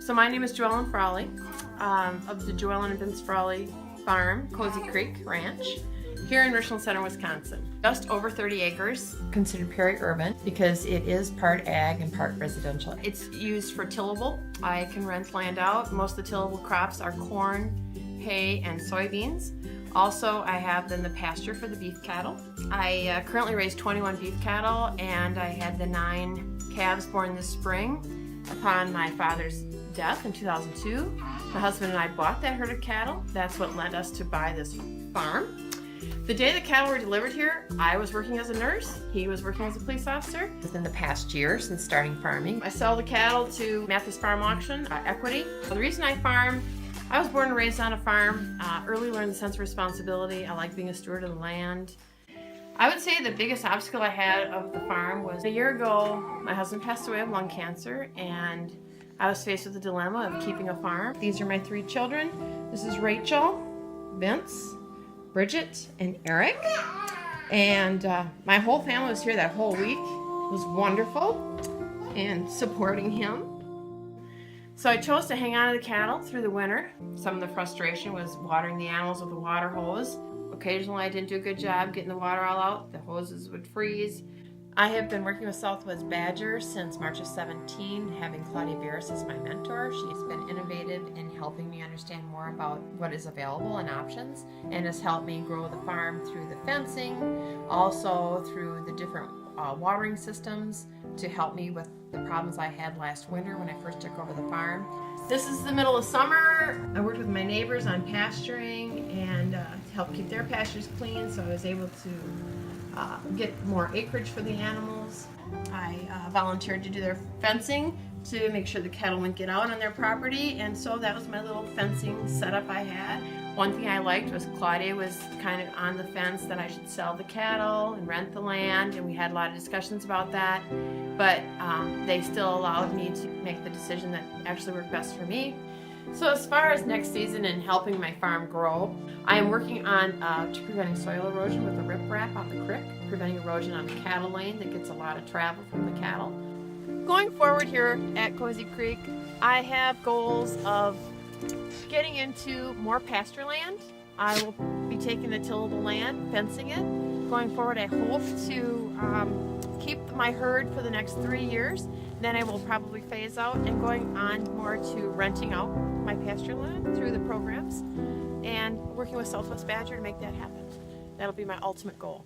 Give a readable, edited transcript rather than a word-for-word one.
So my name is Joellen Frawley of the Joellen and Vince Frawley Farm, Cozy Creek Ranch, here in Richland Center, Wisconsin. Just over 30 acres, considered peri-urban because it is part ag and part residential. It's used for tillable. I can rent land out. Most of the tillable crops are corn, hay, and soybeans. Also, I have then the pasture for the beef cattle. I currently raise 21 beef cattle, and I had the 9 calves born this spring upon my father's death in 2002. My husband and I bought that herd of cattle. That's what led us to buy this farm. The day the cattle were delivered here, I was working as a nurse. He was working as a police officer. Within the past year since starting farming, I sell the cattle to Mathis Farm Auction, Equity. The reason I farm, I was born and raised on a farm, early learned the sense of responsibility. I like being a steward of the land. I would say the biggest obstacle I had of the farm was a year ago, my husband passed away of lung cancer, and I was faced with the dilemma of keeping a farm. These are my 3 children. This is Rachel, Vince, Bridget, and Eric. And my whole family was here that whole week. It was wonderful, and supporting him. So I chose to hang on to the cattle through the winter. Some of the frustration was watering the animals with a water hose. Occasionally I didn't do a good job getting the water all out. The hoses would freeze. I have been working with Southwest Badger since March of 17, having Claudia Barris as my mentor. She's been innovative in helping me understand more about what is available and options, and has helped me grow the farm through the fencing, also through the different watering systems to help me with the problems I had last winter when I first took over the farm. This is the middle of summer. I worked with my neighbors on pasturing and to help keep their pastures clean, so I was able to get more acreage for the animals. I volunteered to do their fencing to make sure the cattle wouldn't get out on their property, and so that was my little fencing setup I had. One thing I liked was Claudia was kind of on the fence that I should sell the cattle and rent the land, and we had a lot of discussions about that, but they still allowed me to make the decision that actually worked best for me. So as far as next season and helping my farm grow, I am working on preventing soil erosion with a riprap on the creek, preventing erosion on the cattle lane that gets a lot of travel from the cattle. Going forward here at Cozy Creek, I have goals of getting into more pasture land. I will be taking the tillable land, fencing it. Going forward, I hope to keep my herd for the next 3 years. Then I will probably phase out and going on more to renting out my pasture land through the programs and working with Southwest Badger to make that happen. That'll be my ultimate goal.